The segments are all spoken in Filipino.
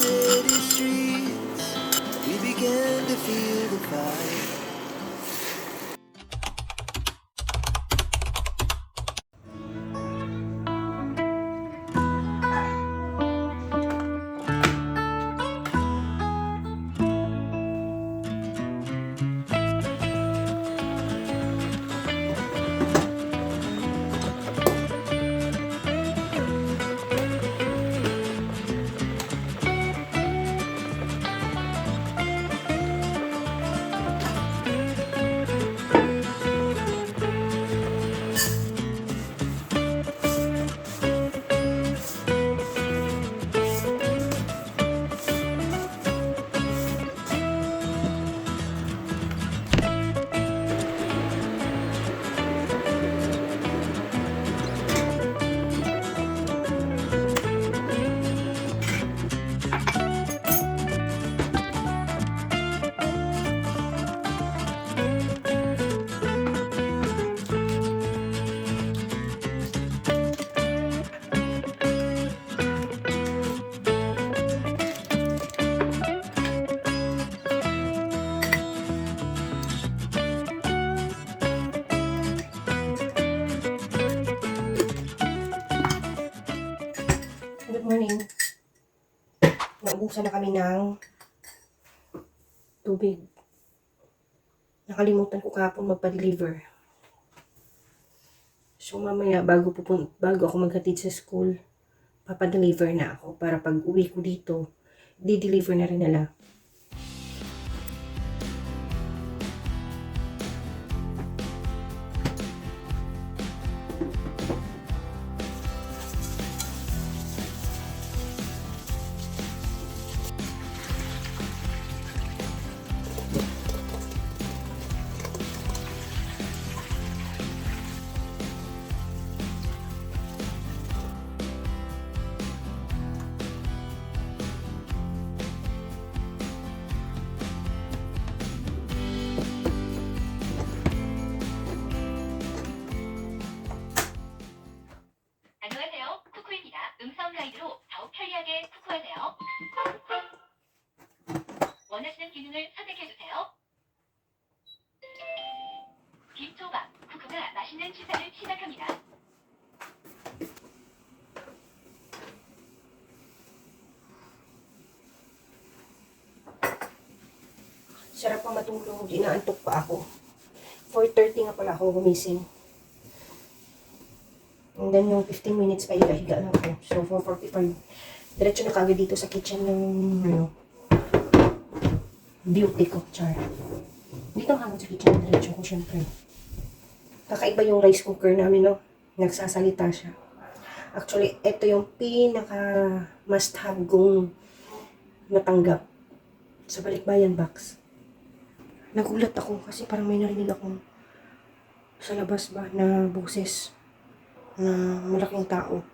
city streets, we began to feel the fire. Good morning. Naubusan na kami ng tubig. Nakalimutan ko kahapon magpa-deliver. So mamaya bago ako maghatid sa school, papa-deliver na ako para pag uwi ko dito, di-deliver na rin nila. 안녕하세요. 쿠쿠입니다. 음성 가이드로 더 편리하게 쿠쿠하세요. 원하시는 기능을 선택해주세요. 김초밥, 쿠쿠가 맛있는 식사를 시작합니다. Sarap pa matulog, inaantok pa ako. 4:30 nga pala ako gumising. And then yung 15 minutes pa higa-higa lang ako. So 4:45. Diretso na kagad dito sa kitchen ng beauty ko, char. Dito ang hanggang sa kitchen, diretso ko syempre. Kakaiba yung rice cooker namin, no? Nagsasalita siya. Actually, ito yung pinaka must-have kong natanggap sa Balikbayan box. Nagulat ako kasi parang may narinig akong sa labas ba na boses na malaking tao.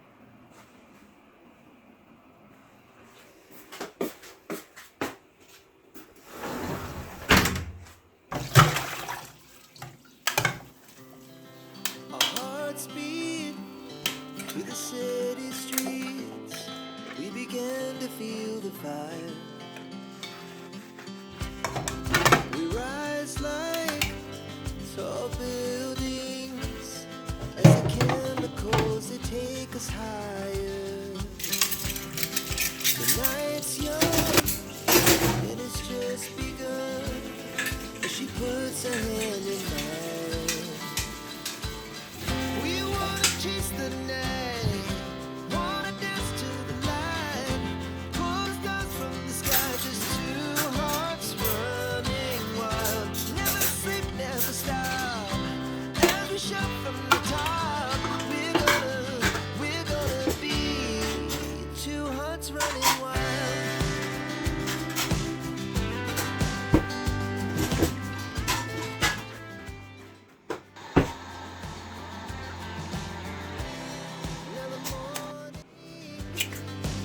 Our hearts beat to the city streets, we began to feel the fire. We rise like tall buildings as the chemicals they take us higher. The night's young and it's just begun as she puts her hand in mine. We wanna chase the night, wanna dance to the light, pull the stars from the sky, just two hearts running wild. Never sleep, never stop, as we shout from the top. We're gonna be two hearts running wild. Now the morning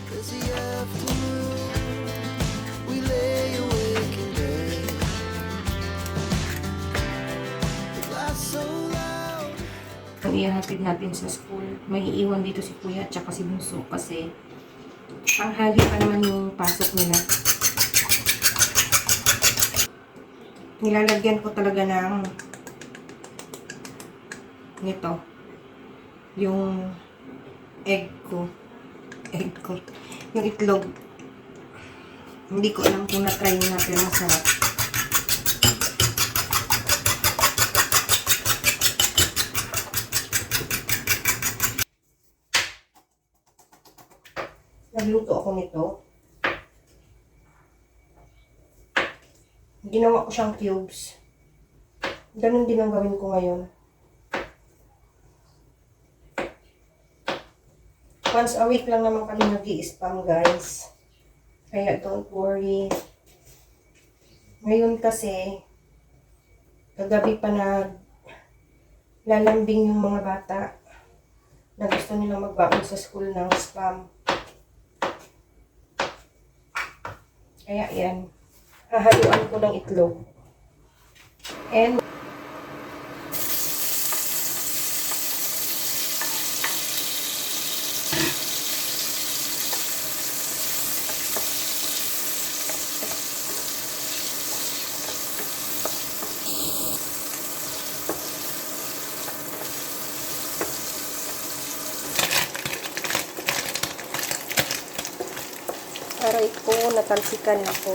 is the afternoon, we lay awake in bed. The glass so loud. Ang ihahatid natin sa school, may iiwan dito si Kuya at saka si Bunso kasi Ang hali pa naman yung pasok nila. Nilalagyan ko talaga ng nito. Yung egg ko. Yung itlog. Hindi ko alam kung na-try na pero masarap. Nagluto ako nito. Ginawa ko siyang cubes. Ganun din ang gawin ko ngayon. Once a week lang naman kami nag-i-spam, guys. Kaya don't worry. Ngayon kasi, kagabi pa lalambing yung mga bata na gusto nilang magbaon sa school ng spam. Kaya yan. Hahaluan ko ng itlog. And aray ko, natalsikan ako.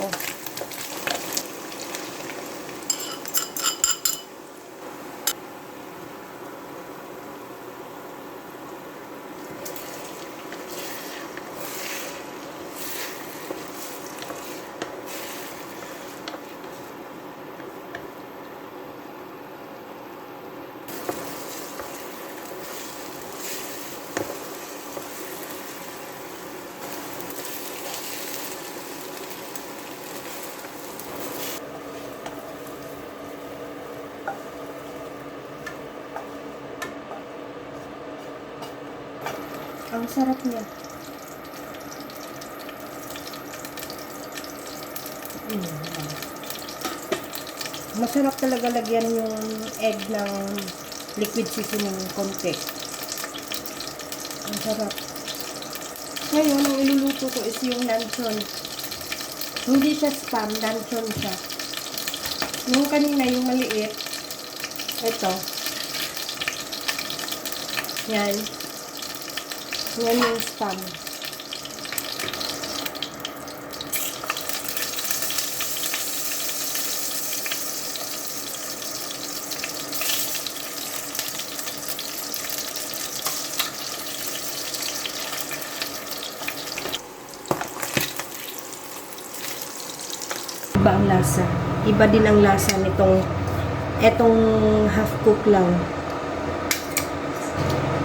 Ang sarap niya. Masarap talaga lagyan yung egg ng liquid seasoning konti. Ang sarap. Ngayon, ang iluluto ko is yung lechon. Hindi siya spam, lechon siya. Yung kanina, yung maliit. Ito. Yan. Yan yung spam. Iba ang lasa. Iba din ang lasa nitong etong half cook lang.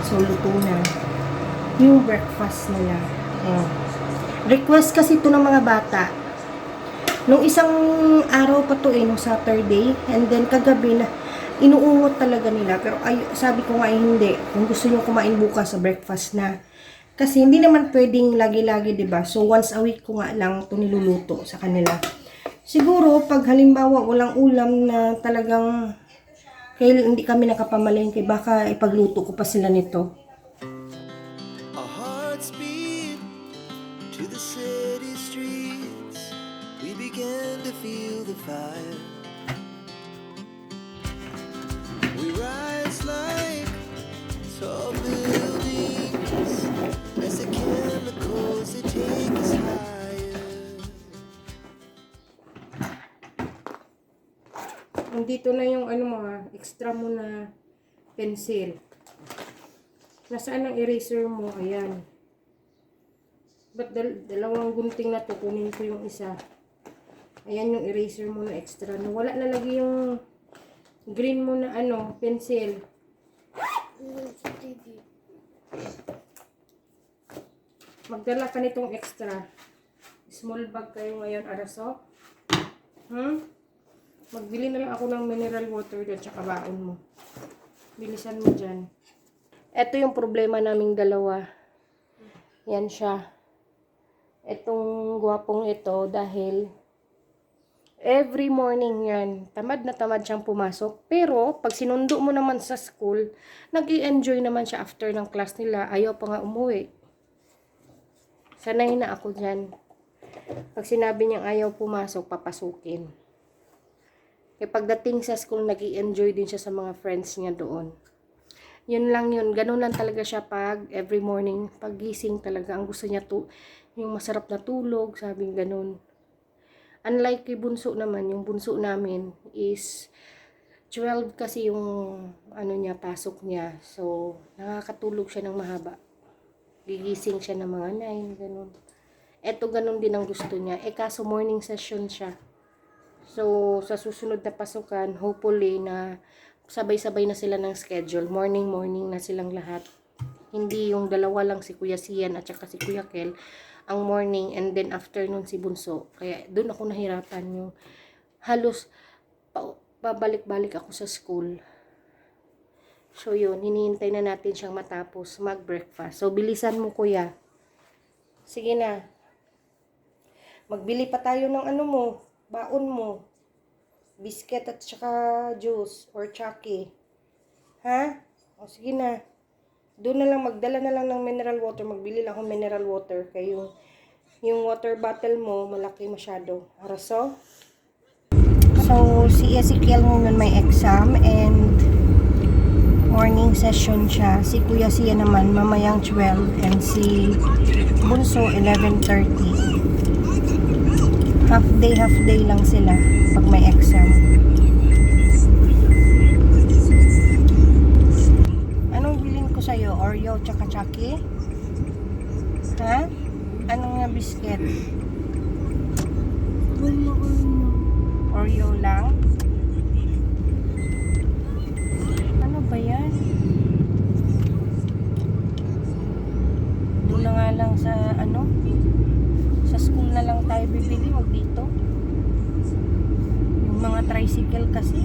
So, luto na. Yung breakfast nila. Request kasi ito ng mga bata. Nung isang araw pa to nung Saturday. And then kagabi na, inuungot talaga nila. Pero sabi ko nga hindi. Kung gusto nyo kumain bukas sa breakfast na. Kasi hindi naman pwedeng lagi-lagi, diba? So once a week ko nga lang ito niluluto sa kanila. Siguro, pag halimbawa walang ulam na talagang hindi kami nakapamalengke, baka ipagluto ko pa sila nito. Our hearts beat to the city streets. We began to feel the fire. We rise like tall buildings as the chemicals they take us higher. Nandito na yung extra mo na pencil. Nasaan ang eraser mo? Ayan. Ba't dalawang gunting na to? Kunin ko yung isa. Ayan yung eraser mo na extra. Nawala na lagi yung green mo na pencil. Magdala ka nitong extra. Small bag kayo ngayon, Araso. Magbili na lang ako ng mineral water at saka baon mo. Bilisan mo dyan. Ito yung problema naming dalawa. Yan siya. Itong gwapong ito dahil every morning yan. Tamad na tamad siyang pumasok. Pero pag sinundo mo naman sa school, nag-i-enjoy naman siya after ng class nila. Ayaw pa nga umuwi. Sanay na ako dyan. Pag sinabi niyang ayaw pumasok, papasukin. Kaya pagdating sa school, nag-i-enjoy din siya sa mga friends niya doon. Yun lang yun. Ganun lang talaga siya pag every morning. Paggising talaga. Ang gusto niya yung masarap na tulog. Sabing ganun. Unlike kay bunso naman, yung bunso namin is 12 kasi yung ano niya, pasok niya. So, nakakatulog siya ng mahaba. Gigising siya ng mga 9, ganun. Eto ganun din ang gusto niya. Kaso morning session siya. So, sa susunod na pasukan, hopefully na sabay-sabay na sila ng schedule. Morning na silang lahat. Hindi yung dalawa lang, si Kuya Sian at saka si Kuya Kel, ang morning and then afternoon si Bunso. Kaya doon ako nahirapan yung halos pabalik-balik ako sa school. So yun, hinihintay na natin siyang matapos mag-breakfast. So bilisan mo kuya. Sige na. Magbili pa tayo ng ano mo, baon mo. Biscuit at saka juice or chucky. Ha? O sige na. Doon na lang, magdala na lang ng mineral water. Magbili lang akong mineral water. Kaya yung water bottle mo, malaki masyado. Araso? So, si Ezekiel ngayon may exam and morning session siya. Si Kuya Sia naman mamayang 12 and si Bunso 11:30. Half day lang sila pag may exam. Anong bilhin ko sa'yo? Oreo tsaka Chucky? Ha? Anong nga biscuit? Oreo lang? Ano ba yan? Doon na nga lang sa ano? Sa school na lang tayo bibili, wag dito. Yung mga tricycle kasi.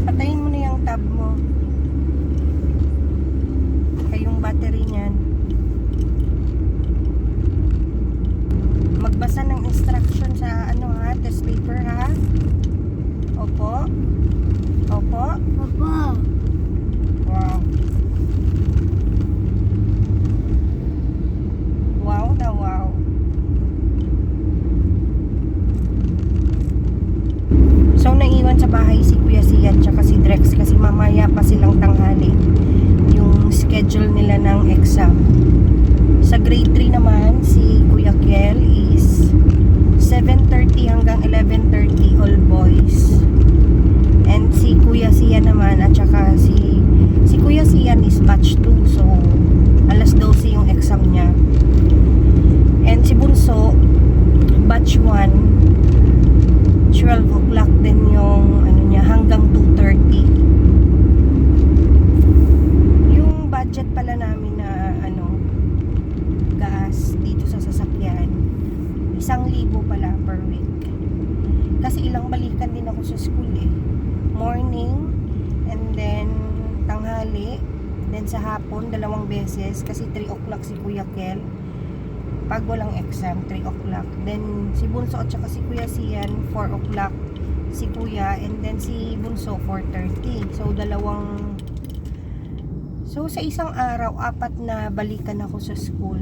Patayin mo na yung tab mo. Yung battery niyan. Magbasa ng instruction sa ano ha, test paper ha. Opo. Opo. Opo. Wow. Wow na wow. So naiwan sa bahay si Kuya Sian tsaka si Drex kasi mamaya pa silang tanghali yung schedule nila ng exam. Sa grade 3 naman, si Kuya Kel is 7:30 hanggang 11:30 all boys. And si Kuya Sian naman at saka si Kuya Sian is batch 2, so alas 12 yung exam niya. And si Bunso batch 1, 12 o'clock din yung ano niya hanggang 2:30. Budget pala namin na ano gas dito sa sasakyan 1,000 pala per week kasi ilang balikan din ako sa school morning and then tanghali then sa hapon 2 beses kasi 3 o'clock si Kuya Kel pag walang exam 3 o'clock then si Bunso at saka si Kuya Sian 4 o'clock si Kuya and then si Bunso 4:30 so So, sa isang araw, 4 na balikan ako sa school.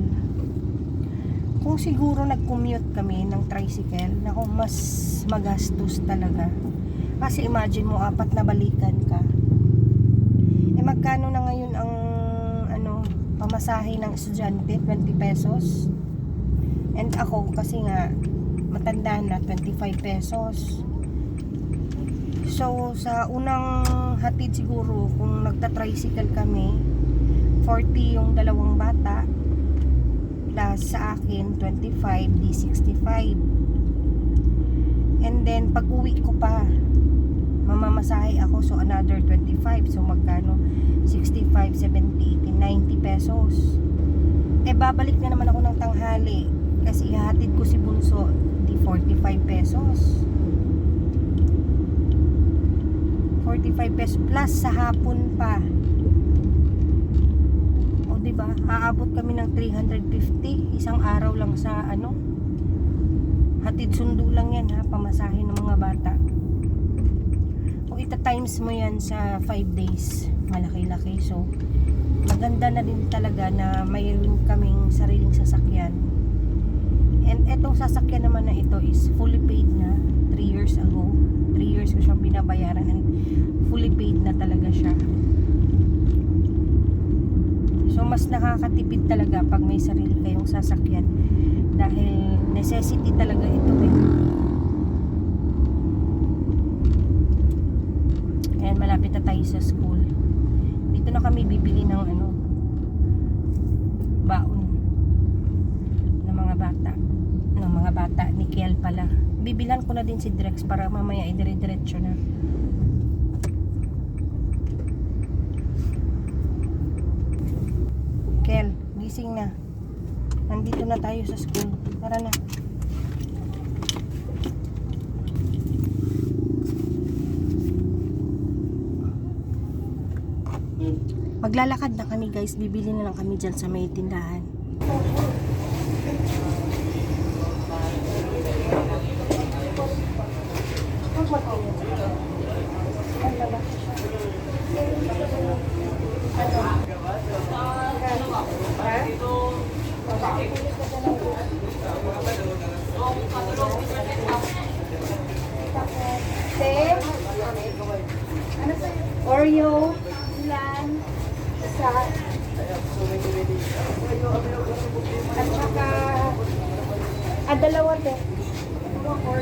Kung siguro nag-commute kami ng tricycle, naku, mas magastos talaga. Kasi imagine mo, 4 na balikan ka. Magkano na ngayon ang pamasahe ng estudyante? 20 pesos. And ako, kasi nga, matanda na, 25 pesos. So, sa unang hatid siguro, kung nagta-tricycle kami, 40 yung 2 bata, plus sa akin, 25, di 65. And then, pag uwi ko pa, mamamasahe ako, so another 25. So, magkano? 65, 70, 80, 90 pesos. Babalik na naman ako ng tanghali, kasi ihatid ko si Bunso, di 45 pesos. 45 pesos plus sa hapon pa. O diba? Aabot kami ng 350 isang araw lang sa hatid sundo lang yan ha, pamasahe ng mga bata. Kung ita-times mo yan sa 5 days. Malaki-laki. So, maganda na din talaga na mayroon kaming sariling sasakyan. And etong sasakyan naman na ito is fully paid na 3 years ago. 3 years ko siyang binabayaran and fully paid na talaga siya. So mas nakakatipid talaga pag may sarili kayong sasakyan dahil necessity talaga ito eh. And malapit na tayo sa school. Dito na kami bibili ng baon ng mga bata ni Kiel pala. Bibilan ko na din si Drex para mamaya idire-diretso na. Kiel, gising na. Nandito na tayo sa school. Tara na. Maglalakad na kami guys. Bibili na lang kami dyan sa may tindahan. Oreo, ilan, isa, at saka, dalawa te. Oo,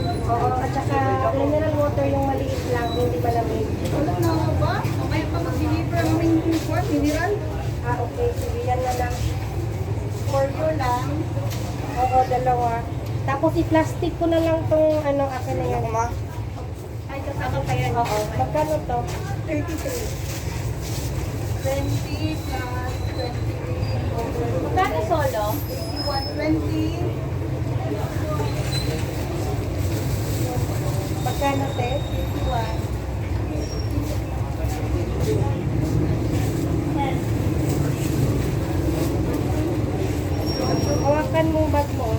at saka mineral water yung maliit lang, hindi malamig. Wala na ako ba? May pa mag-deliver ng import, mineral? Okay, sige, yan na lang. For you lang. Oo, dalawa. Tapos i-plastic ko na lang tong akin na yan. Ay, kasama pa yan. Oo, magkano to? 33. 20 plus 23. Magkano solo? 21, 20. Magkano te? 51. Hawakan mo yung bag mo.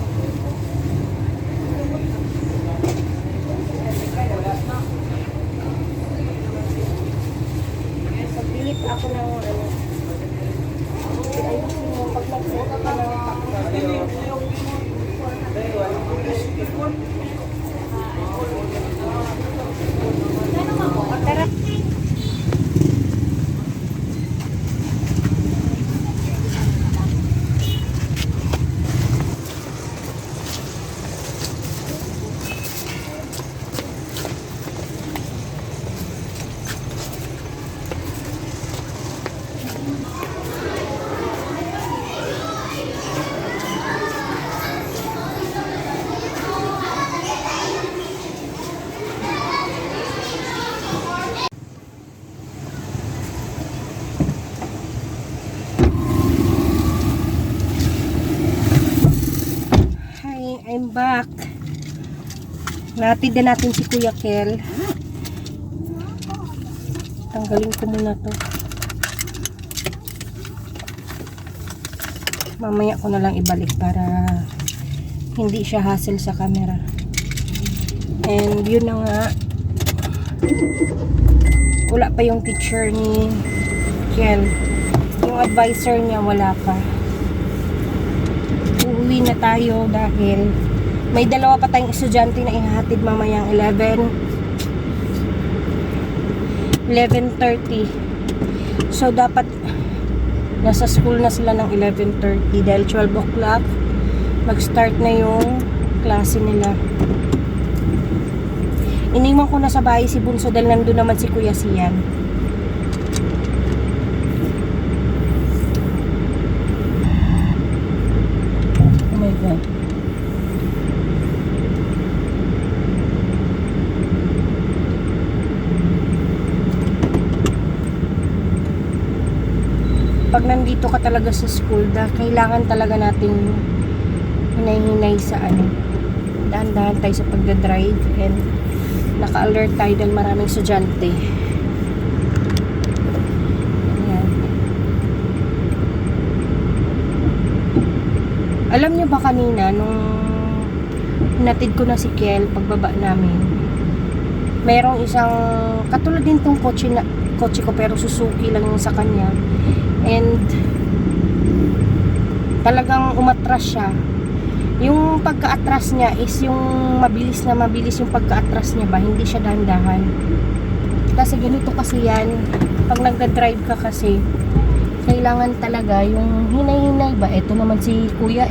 Pagbilit ako ng ayusin mo pag nag-set ka ng tara. I'm back. Natid na natin si Kuya Kel. Tanggalin ko muna to. Mamaya ko na lang ibalik para hindi siya hassle sa camera. And yun na nga. Wala pa yung teacher ni Kel. Yung advisor niya wala pa. Uuwi na tayo dahil may dalawa pa tayong estudyante na ihahatid mamayang 11:30. So dapat nasa school na sila ng 11:30 dahil 12 o'clock mag-start na yung klase nila. Iniwan ko na sa bahay si Bunso dahil nandun naman si Kuya Sian. Oh my God. Pag nandito ka talaga sa school, kailangan talaga nating hinay-hinay sa dahan-dahan tayo sa pagdadrive and naka-alert tayo dahil maraming estudyante. Ayan. Alam nyo ba kanina nung hinatid ko na si Kiel pagbaba namin, merong isang katulad din tong kotse ko pero Suzuki lang yung sa kanya, and talagang umatras siya. Yung pagka-atras niya is yung mabilis yung pagka-atras niya ba, hindi siya dahan-dahan. Kasi ganito kasi yan, pag nagda-drive ka kasi kailangan talaga yung hinay-hinay ba. Eto naman si kuya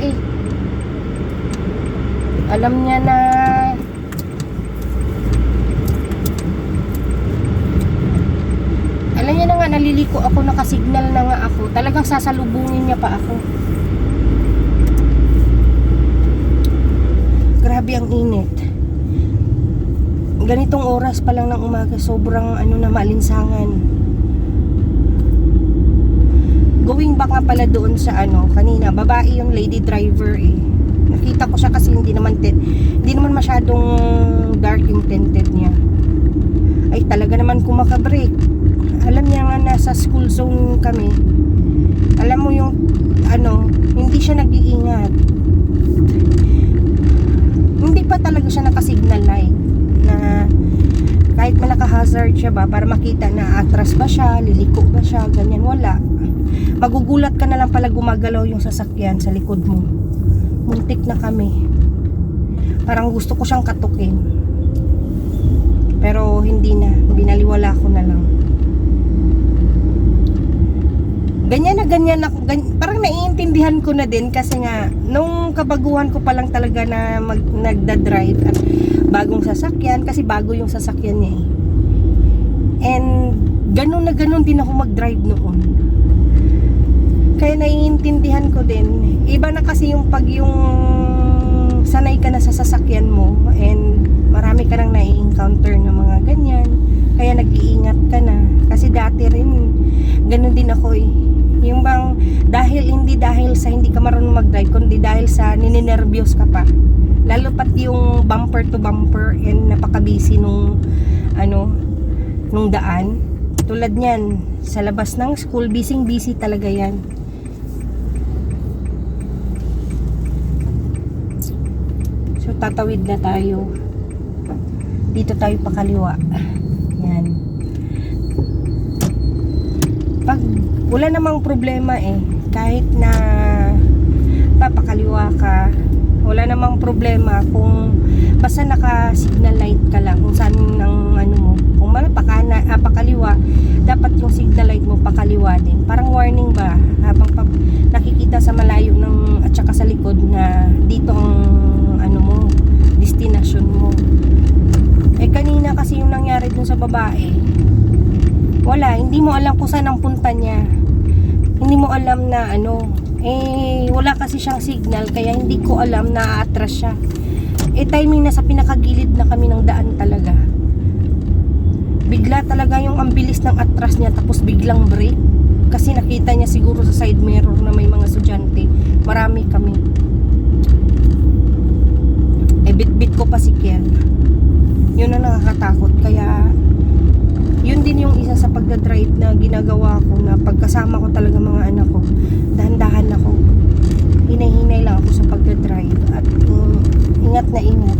alam niya na nga naliliko ako, nakasignal na nga ako, talagang sasalubungin niya pa ako. Grabe ang init. Ganitong oras pa lang ng umaga, sobrang na, maalinsangan. Going back nga pala doon sa kanina, babae yung lady driver Nakita ko siya kasi hindi naman masyadong dark yung tinted niya. Ay talaga naman kumakabrake. Alam niya nga nasa school zone kami. Alam mo yung hindi siya nag-iingat. Hindi pa talaga siya naka-signal light na kahit malaka-hazard siya ba para makita na atras ba siya, liliko ba siya, ganyan, wala. Magugulat ka na lang pala gumagalaw yung sasakyan sa likod mo. Muntik na kami. Parang gusto ko siyang katukin. Pero hindi na, binaliwala ko na lang. Ganyan ako, parang naiintindihan ko na din kasi nga nung kabaguhan ko pa lang talaga na nagda-drive at bagong sasakyan, kasi bago yung sasakyan niya and ganun na ganun din ako mag-drive noon, kaya naiintindihan ko din. Iba na kasi yung pag yung sanay ka na sa sasakyan mo and marami ka nang nai-encounter na mga ganyan, kaya nag-iingat ka na. Kasi dati rin ganun din ako yung bang hindi dahil sa hindi ka marunong mag-drive, kundi dahil sa nininervyos ka pa. Lalo pat yung bumper to bumper and napaka-busy nung daan. Tulad niyan, sa labas ng school, busy talaga yan. So tatawid na tayo. Dito tayo pakaliwa. Yan. Pag wala namang problema kahit na papakaliwa ka, wala namang problema kung basta naka-signal light ka lang kung saan ng mo. Kung pakaliwa, dapat yung signal light mo pakaliwa din. Parang warning ba, habang nakikita sa malayo at saka sa likod na dito ang mo, destination mo. Kanina kasi yung nangyari dun sa babae, wala, hindi mo alam kung saan ang punta niya. Hindi mo alam na wala kasi siyang signal, kaya hindi ko alam na aatras siya. Timing na sa pinakagilid na kami ng daan talaga. Bigla talaga yung ang bilis ng atras niya, tapos biglang brake. Kasi nakita niya siguro sa side mirror na may mga estudyante. Marami kami. Bit-bit ko pa si Ken. Yun ang nakakatakot. Kaya yun din yung isa sa pagdadrive na ginagawa ko, na pagkasama ko talaga mga anak ko, dahan-dahan ako, hinay-hinay lang ako sa pagdadrive at ingat na ingat.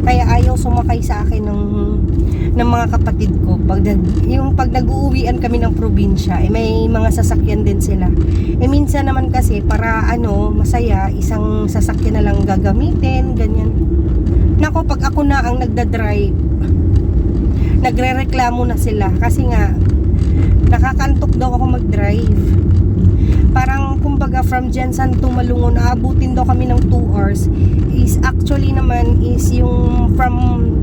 Kaya ayaw sumakay sa akin ng mga kapatid ko pag nag-uuwian kami ng probinsya, may mga sasakyan din sila. Minsan naman kasi para masaya, isang sasakyan na lang gagamitin, ganyan. Nako, pag ako na ang nagdadrive, nagrereklamo na sila kasi nga nakakantok daw ako mag-drive. Parang kumbaga from Jensan to Malungon, aabutin daw kami ng 2 hours. Is actually naman is yung from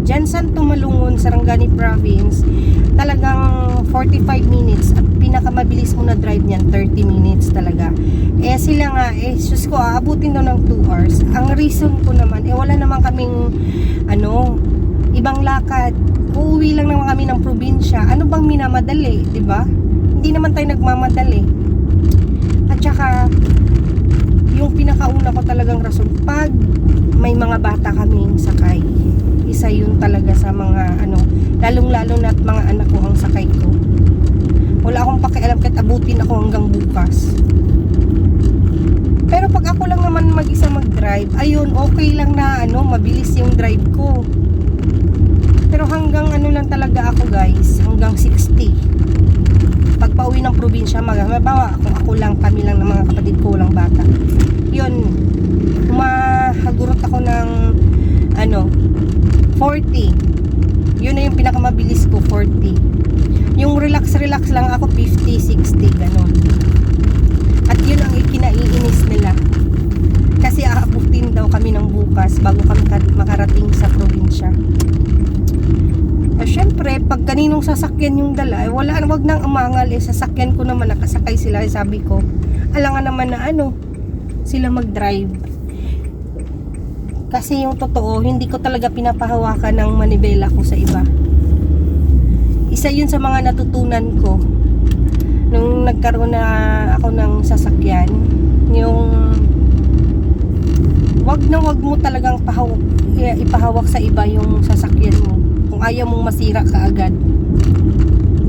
Jensan to Malungon, Sarangani Province, talagang 45 minutes at pinakamabilis mo na drive niyan 30 minutes talaga. Sila nga sus ko, aabutin daw ng 2 hours. Ang reason ko naman wala naman kaming ibang lakad. Uuwi lang naman kami ng probinsya. Ano bang minamadali, 'di ba? Hindi naman tayo nagmamadali. At saka yung pinakauna ko talagang rason, pag may mga bata kaming sakay, isa yun talaga sa mga lalong-lalo na at mga anak ko ang sakay ko. Wala akong pakialam kahit abutin ako hanggang bukas. Pero pag ako ako lang naman mag-isa mag-drive, ayun, okay lang na mabilis yung drive ko. Pero hanggang lang talaga ako guys, hanggang 60. Pag pauwi ng probinsya, mabawa kung ako lang, kami lang ng mga kapatid ko, walang bata. Yun, humahagurot ako ng 40. Yun na yung pinakamabilis ko, 40. Yung relax lang ako, 50, 60, ganun. At yun ang ikinaiinis nila. Kasi aabutin daw kami ng bukas bago kami makarating sa probinsya. Syempre, pag kaninong sasakyan yung dala, wag nang umangal, sasakyan ko naman, nakasakay sila, sabi ko. Alangan naman na sila mag-drive. Kasi yung totoo, hindi ko talaga pinapahawakan ng manibela ko sa iba. Isa yun sa mga natutunan ko nung nagkaroon na ako ng sasakyan, yung wag mo talagang ipahawak sa iba yung sasakyan mo kung ayaw mong masira kaagad.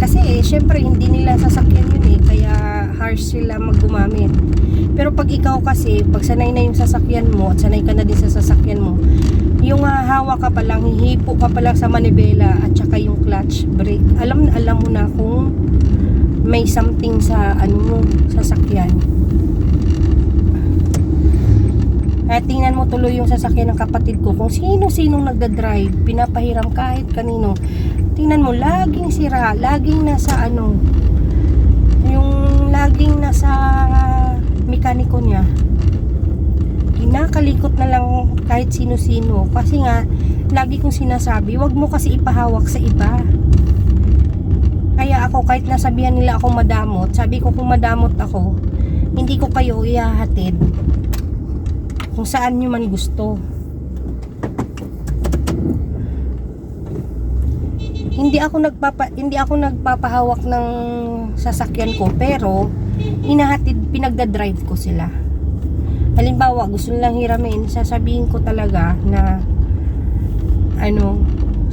Kasi syempre hindi nila sasakyan yun kaya harsh sila maggumamit. Pero pag ikaw kasi, pag sanay na yung sasakyan mo at sanay ka na din sa sasakyan mo, yung hawak ka pa lang, hihipo ka pa lang sa manibela at saka yung clutch brake, alam mo na kung may something sa sasakyan. Tingnan mo tuloy yung sasakyan ng kapatid ko, kung sino-sinong nagda-drive, pinapahiram kahit kanino. Tingnan mo, laging sira, laging nasa yung laging nasa mekaniko niya. Kinakalikot na lang kahit sino-sino. Kasi nga, lagi kong sinasabi, wag mo kasi ipahawak sa iba. Kaya ako, kahit nasabihan nila akong madamot, sabi ko kung madamot ako, hindi ko kayo ihahatid kung saan nyo man gusto. Hindi ako nagpapahawak ng sasakyan ko, pero pinagda-drive ko sila. Halimbawa, gusto nilang hiramin, sasabihin ko talaga na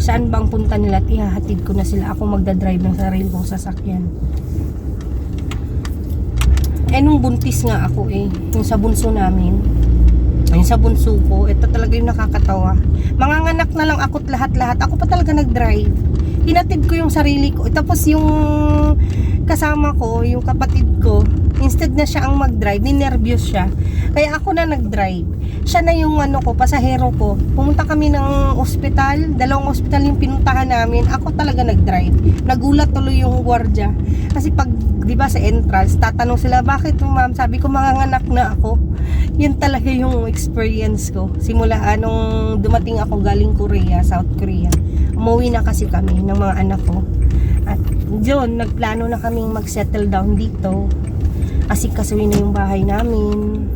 saan bang punta nila at ihahatid ko na sila. Ako magda-drive ng sarili kong sasakyan. Nung buntis nga ako yung sa bunso namin, yung sa bunso ko, ito talaga yung nakakatawa. Manganganak na lang ako't lahat-lahat, ako pa talaga nag-drive. Hinatid ko yung sarili ko. Tapos yung kasama ko, yung kapatid ko, instead na siya ang mag-drive, ninervyos siya. Kaya ako na nag-drive. Siya na yung pasahero ko. Pumunta kami ng ospital, 2 ospital yung pinuntahan namin. Ako talaga nag-drive. Nagulat tuloy yung gwardiya. Kasi pag, di ba sa entrance, tatanong sila, bakit ma'am? Sabi ko, manganganak na ako. Yun talaga yung experience ko. Simula nung dumating ako galing Korea, South Korea. Umuwi na kasi kami ng mga anak ko. At yun, nagplano na kaming mag-settle down dito. Kasi kasuhin na yung bahay namin.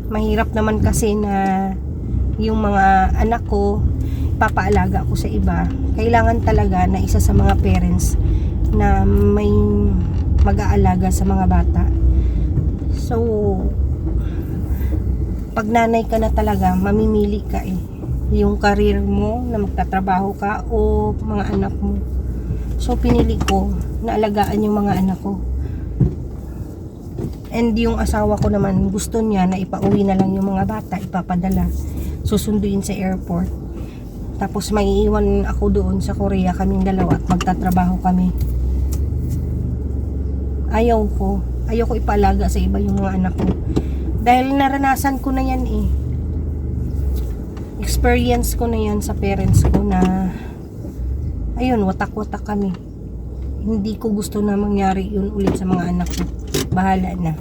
Mahirap naman kasi na yung mga anak ko, papaalaga ko sa iba. Kailangan talaga na isa sa mga parents na may mag-aalaga sa mga bata. So, pag nanay ka na talaga, mamimili ka yung career mo na magtatrabaho ka o mga anak mo. So pinili ko na alagaan yung mga anak ko. And yung asawa ko naman, gusto niya na ipauwi na lang yung mga bata, ipapadala, susunduin sa airport. Tapos maiiwan ako doon sa Korea, kaming dalawa, at magtatrabaho kami. Ayaw ko ipalaga sa iba yung mga anak ko. Dahil naranasan ko na yan experience ko na yan sa parents ko na ayun, watak-watak kami. Hindi ko gusto na mangyari yun ulit sa mga anak ko. Bahala na.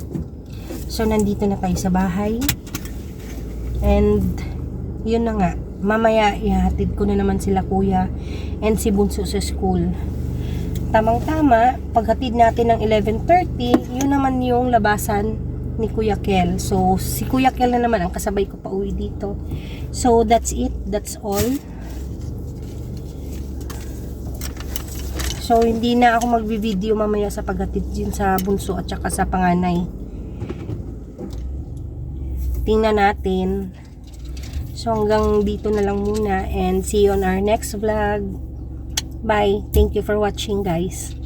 So nandito na kayo sa bahay. And yun na nga, mamaya ihatid ko na naman sila kuya and si bunso sa school. Tamang-tama, paghatid natin ng 11:30, yun naman yung labasan ni Kuya Kel. So si Kuya Kel na naman ang kasabay ko pa uwi dito. So that's it, that's all. So hindi na ako magbi-video mamaya sa paghatid din sa bunso at saka sa panganay. Tingnan natin. So hanggang dito na lang muna and see you on our next vlog. Bye. Thank you for watching, guys.